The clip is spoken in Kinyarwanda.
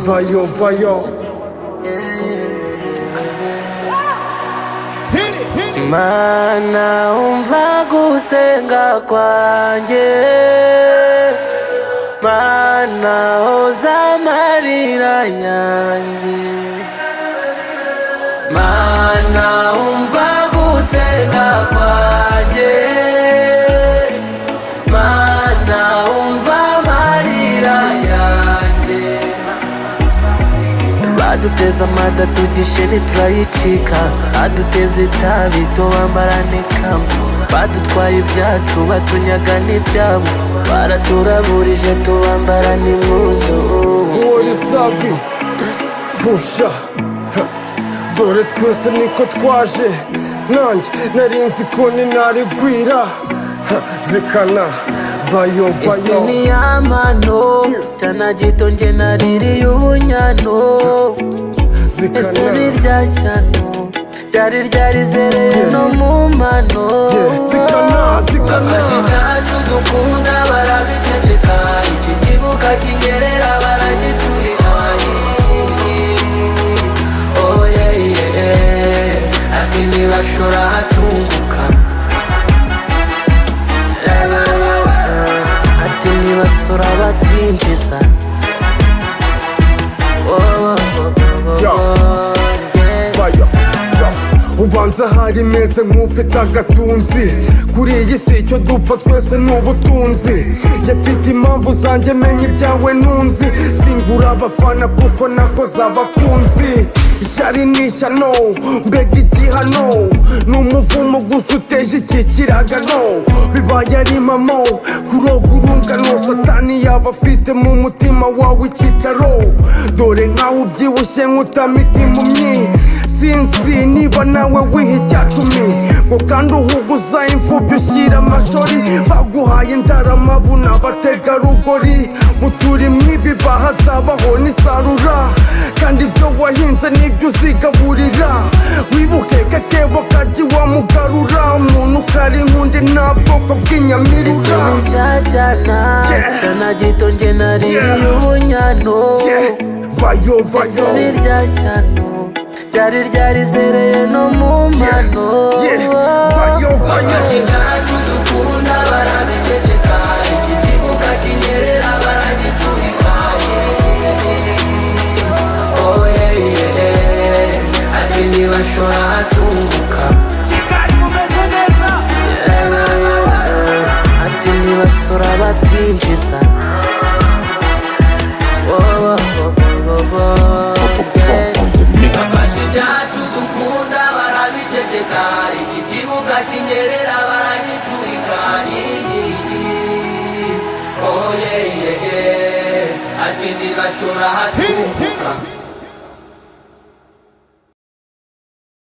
Vayo, vayo. Mana umva gusenga kwanjye, Mana hoza amarira yanjye, Mana umva gusenga kwanjye, Mana umva amarira yanjye. Baduteza amada tugishe ntiturayicika, aduteza itabi tubambara n'ikamba, badutwaye ibyacu batunyaga n'ibyabo, baraturaburije tubambara n'impuzu. Wowe sabi pusha dore twese niko twaje, nanjye narinzi ko ninarigwira zikana. Vayo, vayo. Isi ni amano cyana gito nge naririye ubunyano, ese ni rya shyano ryari ryarizereye no mu mano. Zikana, zikana. Bafashe ibyacu dukunda barabiceceka, iki kibuga kinyerera baragicurika. Oh yeah, yeah. Ati ntibashora hatunguka, ati ntibasora batinjiza. Vayo, ubanza hari meze nk'ufite agatunzi, kuri iyi si icyo dupfa twese ni ubutunzi. Njye mfite impamvu zanjye menya ibyawe ntunzi, singura abafana kuko nakoze abakunzi. Ishyari ni ishyano mbega igihano, ni umuvumo gusa uteje iki kiragano, bibaye ari impamo kuroga urungano. Satani yaba afite mu mutima wawe icyicaro, dore nkaho ubyibushye nk'utamita impumyi. Sinzi niba nawe wiha icyacumi ngo kandi uhuguza imfubyi ushyira amashori, baguhaye indaramabu n'abategarugori. Muturi mwibiba hazabaho n'isarura, kandi ibyo wahinze nibyo uzigaburira. Wibuke gatebo karya iwamugarura, umuntu kari nkundi nta bwoko bw'inyamirura. Ese ni cyajyana cyana gito nge naririye ubunyano, vayo, ese vayo. ni rya shyano ryari ryarizereye no mu mano. Vayo, vayo. Bafashe ibyacu dukunda barabiceceka, iki kibuga kinyerera baragicurika. Oh yeah, yeah. Ati ntibashora hatunguka, ati ntibasora batinjiza. Bafashe ibyacu dukunda barabiceceka, iki kibuga kinyerera baragicurika. Oh yeah, yeah, yeah. Ati ntibashora hatunguka.